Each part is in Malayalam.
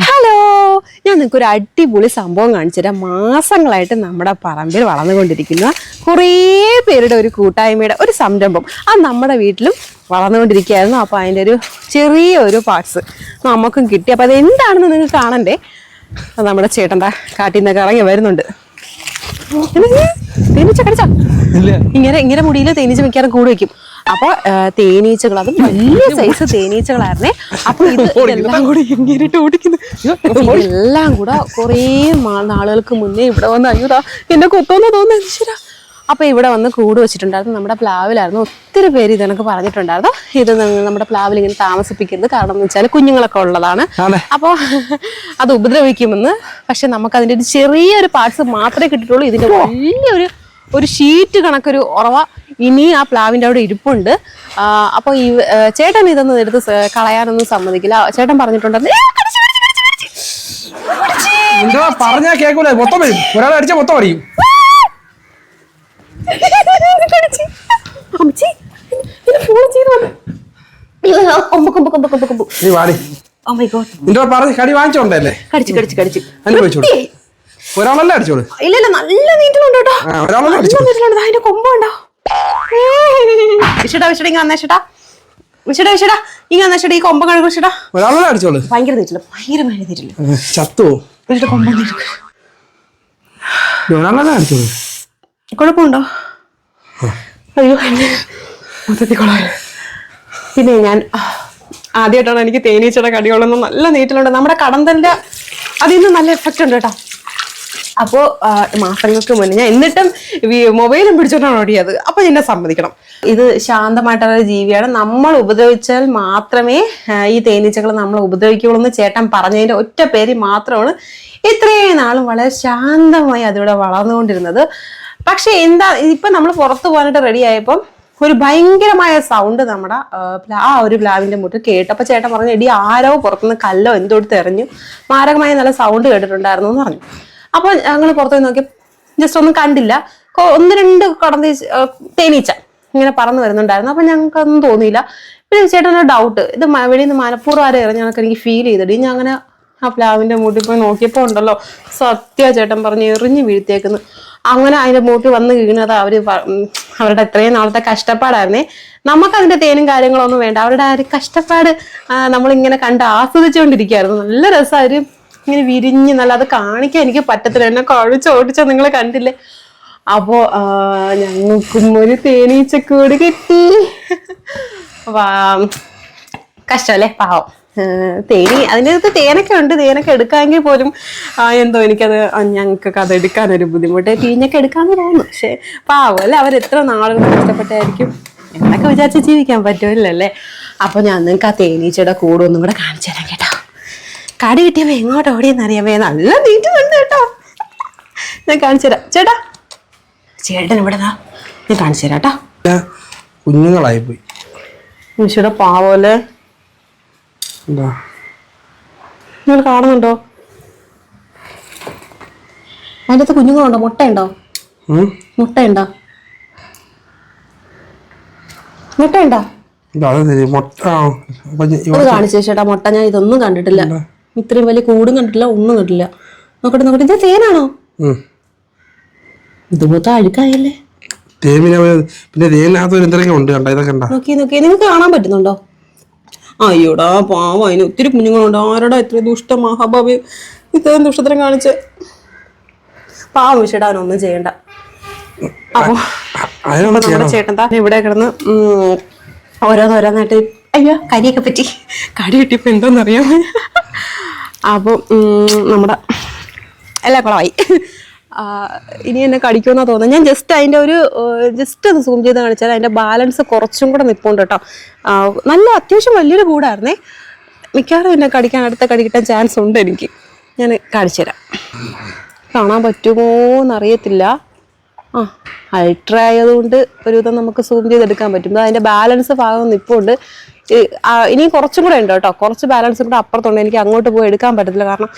ഹലോ, ഞാൻ നിങ്ങൾക്ക് ഒരു അടിപൊളി സംഭവം കാണിച്ചുതരാം. മാസങ്ങളായിട്ട് നമ്മുടെ പറമ്പിൽ വളർന്നുകൊണ്ടിരിക്കുന്ന കുറേ പേരുടെ ഒരു കൂട്ടായ്മയുടെ ഒരു സംരംഭം അത് നമ്മുടെ വീട്ടിലും വളർന്നുകൊണ്ടിരിക്കുകയായിരുന്നു. അപ്പോൾ അതിൻ്റെ ഒരു ചെറിയൊരു പാർട്സ് നമുക്കും കിട്ടി. അപ്പോൾ അത് എന്താണെന്ന് നിങ്ങൾക്ക് കാണണ്ടേ? അത് നമ്മുടെ ചേട്ടൻ്റെ കാട്ടിൽ നിന്നൊക്കെ ഇറങ്ങി വരുന്നുണ്ട്. തേനീച്ച കടിച്ചോ? ഇങ്ങനെ മുടിയിൽ തേനീച്ച മിക്കാറും കൂടെ വെക്കും. അപ്പൊ തേനീച്ചകൾ, അത് വലിയ സൈസ് തേനീച്ചകളായിരുന്നേ. അപ്പൊ ഇതെല്ലാം കൂടെ എല്ലാം കൂടെ കുറേ നാളുകൾക്ക് മുന്നേ ഇവിടെ വന്ന് അയ്യൂടാ എന്നെ കൊത്തോന്ന് തോന്നുന്നു ഈശ്വരാ. അപ്പൊ ഇവിടെ വന്ന് കൂട് വെച്ചിട്ടുണ്ടായിരുന്നു. നമ്മുടെ പ്ലാവിലായിരുന്നു. ഒത്തിരി പേര് ഇതെനക്ക് പറഞ്ഞിട്ടുണ്ടായിരുന്നു, ഇത് നമ്മുടെ പ്ലാവിൽ ഇങ്ങനെ താമസിപ്പിക്കരുത്, കാരണം എന്ന് വെച്ചാൽ കുഞ്ഞുങ്ങളൊക്കെ ഉള്ളതാണ്, അപ്പൊ അത് ഉപദ്രവിക്കുമെന്ന്. പക്ഷെ നമുക്ക് അതിന്റെ ഒരു ചെറിയൊരു പാർട്സ് മാത്രമേ കിട്ടിയിട്ടുള്ളൂ. ഇതിന്റെ വലിയൊരു ഷീറ്റ് കണക്കൊരു ഉറവ ഇനി ആ പ്ലാവിന്റെ അവിടെ ഇരിപ്പുണ്ട്. അപ്പൊ ഈ ചേട്ടൻ ഇതൊന്നും എടുത്ത് കളയാനൊന്നും സമ്മതിക്കില്ല. ചേട്ടൻ പറഞ്ഞിട്ടുണ്ടായിരുന്നു പറഞ്ഞാ കേൾക്കൂല, മൊത്തം വരും, ഒരാളെ അടിച്ചാൽ മൊത്തം അറിയും. കടി വാങ്ങിച്ചോണ്ടല്ലേ? ഒരാളല്ലേ അടിച്ചോളൂ? ഇല്ല, നല്ല നീറ്റിലുണ്ട് കേട്ടോ. അതിന്റെ കൊമ്പുണ്ടോ? വിഷടാ ഇങ്ങ വന്നേ ചേട്ടാ. വിഷടാ ഇങ്ങ വന്നേ ചേട്ടാ. ഈ കൊമ്പ് കഴുകിടാ. ഒരാളല്ലേ അടിച്ചോളൂ? ഭയങ്കര നീറ്റില്ല, ഭയങ്കര നീറ്റില്ല. ചത്തോ? കൊമ്പ് അടിച്ചോളൂ. കുഴപ്പമുണ്ടോ? അയ്യോ മൊത്തത്തിൽ കൊള്ളാം. പിന്നെ ഞാൻ ആദ്യമായിട്ടാണ് എനിക്ക് തേനീച്ചയുടെ കടികളൊന്നും നല്ല നീറ്റിലുണ്ട്. നമ്മുടെ കടന്തലിന്റെ അതിൽ നിന്ന് നല്ല എഫക്റ്റ് ഉണ്ട് കേട്ടോ. അപ്പോ മാസങ്ങൾക്ക് മുന്നേ ഞാൻ എന്നിട്ടും മൊബൈലും പിടിച്ചോണ്ടാണ് ഓടിയത്. അപ്പൊ എന്നെ സമ്മതിക്കണം. ഇത് ശാന്തമായിട്ടുള്ള ജീവിയാണ്. നമ്മൾ ഉപദ്രവിച്ചാൽ മാത്രമേ ഈ തേനീച്ചകൾ നമ്മൾ ഉപദ്രവിക്കുള്ളൂ എന്ന് ചേട്ടൻ പറഞ്ഞതിന്റെ ഒറ്റ പേര് മാത്രമാണ് ഇത്രയും നാളും വളരെ ശാന്തമായി അതിവിടെ വളർന്നുകൊണ്ടിരുന്നത്. പക്ഷെ എന്താ, ഇപ്പൊ നമ്മൾ പുറത്തു പോകാനായിട്ട് റെഡി ആയപ്പം ഒരു ഭയങ്കരമായ സൗണ്ട് നമ്മുടെ ആ ഒരു പ്ലാവിന്റെ മുട്ട് കേട്ടു. അപ്പൊ ചേട്ടൻ പറഞ്ഞു, എടി ആരോ പുറത്തുനിന്ന് കല്ലോ എന്തോടുത്ത് എറിഞ്ഞു, മാരകമായ നല്ല സൗണ്ട് കേട്ടിട്ടുണ്ടായിരുന്നു എന്ന് പറഞ്ഞു. അപ്പൊ ഞങ്ങൾ പുറത്തു പോയി നോക്കി, ജസ്റ്റ് ഒന്നും കണ്ടില്ല. 1-2 കടന്ന് തേനീച്ച ഇങ്ങനെ പറന്ന് വരുന്നുണ്ടായിരുന്നു. അപ്പൊ ഞങ്ങൾക്കൊന്നും തോന്നിയില്ല. പിന്നെ ചേട്ടനൊരു ഡൗട്ട്, ഇത് വെളിയിൽ നിന്ന് മനപ്പൂർവ്വം ആരെ എറിഞ്ഞ ഞങ്ങൾക്ക് എനിക്ക് ഫീൽ ചെയ്തിട്ട് ഞാൻ അങ്ങനെ ആ പ്ലാവിന്റെ മൂട്ടിൽ പോയി നോക്കിയപ്പോ ഉണ്ടല്ലോ, സത്യ ചേട്ടൻ പറഞ്ഞ് എറിഞ്ഞ് വീഴ്ത്തേക്കുന്നു. അങ്ങനെ അതിന്റെ മൂട്ടിൽ വന്ന് വീണത് അവരുടെ എത്രയും നാളത്തെ കഷ്ടപ്പാടായിരുന്നേ. നമുക്ക് അതിന്റെ തേനും കാര്യങ്ങളൊന്നും വേണ്ട, അവരുടെ ആ ഒരു കഷ്ടപ്പാട് നമ്മളിങ്ങനെ കണ്ട് ആസ്വദിച്ചുകൊണ്ടിരിക്കുകയായിരുന്നു. നല്ല രസമായിരുന്നു. ഇങ്ങനെ വിരിഞ്ഞ് നല്ല, അത് കാണിക്കാൻ എനിക്ക് പറ്റത്തില്ല, എന്നെ കഴിച്ചോടിച്ച നിങ്ങൾ കണ്ടില്ലേ. അപ്പോ ഞങ്ങൾക്കും ഒരു തേനീച്ചക്കൂട് കിട്ടി. കഷ്ടല്ലേ, പാവം. അതിനകത്ത് തേനൊക്കെ ഉണ്ട്. തേനൊക്കെ എടുക്കാമെങ്കിൽ പോലും എന്തോ എനിക്കത് ഞങ്ങൾക്കൊക്കെ അത് എടുക്കാനൊരു ബുദ്ധിമുട്ട്. പിഴിഞ്ഞൊക്കെ എടുക്കാന്ന് തോന്നുന്നു. പക്ഷെ പാവം അല്ലേ, അവരെത്ര നാളുകൾ കഷ്ടപ്പെട്ടായിരിക്കും. എന്നൊക്കെ വിചാരിച്ച് ജീവിക്കാൻ പറ്റുമല്ലേ. അപ്പൊ ഞാൻ നിങ്ങൾക്ക് ആ തേനീച്ചയുടെ കൂടെ ഒന്നും കൂടെ കാണിച്ചു തരാം കേട്ടോ. കടി കിട്ടിയപ്പോ എങ്ങോട്ട് ഓടിയെന്നറിയാമേ, നല്ല നീറ്റുണ്ട് കേട്ടോ. ഞാൻ കാണിച്ചു തരാം ചേട്ടാ. ചേട്ടൻ ഇവിടെ ഞാൻ കാണിച്ചു തരാം കേട്ടോ. കുഞ്ഞുങ്ങളായി പോയി. ഈശ്വര പാവല്ലേ, നിങ്ങൾ കാണുന്നുണ്ടോ? അതിൻ്റെ അകത്ത് കുഞ്ഞുങ്ങളുണ്ടോ? മുട്ടയുണ്ടോ? മുട്ടയുണ്ടോ? കാണിച്ചു ചേട്ടാ മുട്ട. ഞാൻ ഇതൊന്നും കണ്ടിട്ടില്ല, ഇത്രയും വലിയ കൂടും കണ്ടിട്ടില്ല, ഒന്നും കണ്ടിട്ടില്ല. നോക്കട്ടെ, ഇത് തേനാണോ? ഇത് മൊത്തം അഴുക്കായല്ലേ. നോക്കി നിങ്ങൾക്ക് കാണാൻ പറ്റുന്നുണ്ടോ? അയ്യോടാ പാവം, അതിന് ഒത്തിരി കുഞ്ഞുങ്ങളുണ്ട്. ആരോടാ ഇത്ര ദുഷ്ട മഹാഭാവി ഇത്രയും ദുഷ്ടത്തരം കാണിച്ച്? പാവം വിഷയടാ, അവനൊന്നും ചെയ്യണ്ട. അപ്പൊ നമ്മുടെ ചേട്ടൻ ഇവിടെ കിടന്ന് ഓരോന്നായിട്ട് അയ്യോ കരിയൊക്കെ പറ്റി കടി കിട്ടിയപ്പോ എന്തോന്നറിയാം. അപ്പൊ നമ്മുടെ എല്ലാ കുളമായി. ഇനി എന്നെ കടിക്കുമെന്നാ തോന്നുന്നത്. ഞാൻ ജസ്റ്റ് അതിൻ്റെ ജസ്റ്റ് ഒന്ന് സൂം ചെയ്ത് കാണിച്ചാൽ അതിൻ്റെ ബാലൻസ് കുറച്ചും കൂടെ നിൽപ്പുണ്ട് കേട്ടോ. നല്ല അത്യാവശ്യം വലിയൊരു കൂടായിരുന്നേ. മിക്കവാറും എന്നെ അടുത്ത കടി കിട്ടാൻ ചാൻസ് ഉണ്ട് എനിക്ക്. ഞാൻ കാണിച്ചു തരാം. കാണാൻ പറ്റുമോ എന്നറിയത്തില്ല. അൾട്രാ ആയതുകൊണ്ട് ഒരുവിധം നമുക്ക് സൂം ചെയ്തെടുക്കാൻ പറ്റും. അതിൻ്റെ ബാലൻസ് ഭാഗം നിൽപ്പുണ്ട്. ഇനി കുറച്ചും കൂടെ ഉണ്ട് കേട്ടോ. കുറച്ച് ബാലൻസും കൂടെ അപ്പുറത്തുണ്ട്. എനിക്ക് അങ്ങോട്ട് പോയി എടുക്കാൻ പറ്റത്തില്ല, കാരണം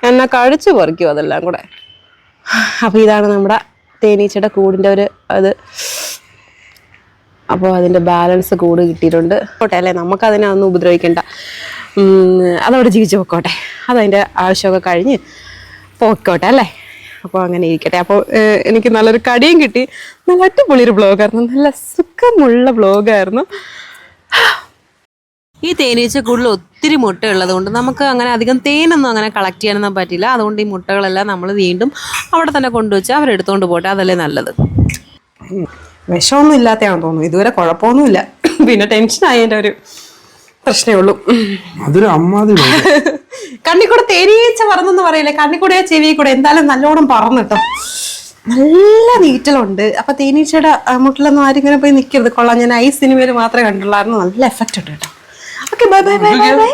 എന്നെ കഴിച്ചു പറിക്കും അതെല്ലാം കൂടെ. അപ്പൊ ഇതാണ് നമ്മുടെ തേനീച്ചയുടെ കൂടിന്റെ അത്. അപ്പോൾ അതിന്റെ ബാലൻസ് കൂട് കിട്ടിയിട്ടുണ്ട്. അല്ലേ, നമുക്ക് അതിനെ ഒന്നും ഉപദ്രവിക്കണ്ട. അതവിടെ ജീവിച്ച് പൊക്കോട്ടെ, അതതിൻ്റെ ആവശ്യമൊക്കെ കഴിഞ്ഞ് പൊക്കോട്ടെ അല്ലേ. അപ്പോൾ അങ്ങനെ ഇരിക്കട്ടെ. അപ്പോൾ എനിക്ക് നല്ലൊരു കടിയും കിട്ടി. നല്ല അടിപൊളിയൊരു ബ്ലോഗായിരുന്നു, നല്ല സുഖമുള്ള ബ്ലോഗായിരുന്നു. ഈ തേനീച്ചക്കൂടിൽ ഒത്തിരി മുട്ടയുള്ളത് കൊണ്ട് നമുക്ക് അങ്ങനെ അധികം തേനൊന്നും അങ്ങനെ കളക്ട് ചെയ്യാനൊന്നും പറ്റില്ല. അതുകൊണ്ട് ഈ മുട്ടകളെല്ലാം നമ്മൾ വീണ്ടും അവിടെ തന്നെ കൊണ്ടുവച്ച് അവരെടുത്തോണ്ട് പോട്ടെ, അതല്ലേ നല്ലത്. വിഷമൊന്നും ഇല്ലാത്തയാണെന്ന് തോന്നുന്നു, ഇതുവരെ കുഴപ്പമൊന്നുമില്ല. പിന്നെ ടെൻഷനായതിൻ്റെ ഒരു പ്രശ്നമേ ഉള്ളൂ. അതൊരു അമ്മാതി കണ്ണിക്കൂടെ തേനീച്ച പറന്നെന്ന് പറയില്ലേ, കണ്ണിക്കൂടെ ചെവി കൂടെ എന്തായാലും നല്ലോണം പറന്നു കേട്ടോ. നല്ല നീറ്റലുണ്ട്. അപ്പൊ തേനീച്ചയുടെ മുട്ടിലൊന്നും ആരും ഇങ്ങനെ പോയി നിൽക്കരുത്. കൊള്ളാം, ഞാൻ ഐ സിനിമയിൽ മാത്രമേ കണ്ടുള്ളായിരുന്നു. നല്ല എഫക്റ്റ് ഉണ്ട് കേട്ടോ. Okay, bye bye bye bye bye.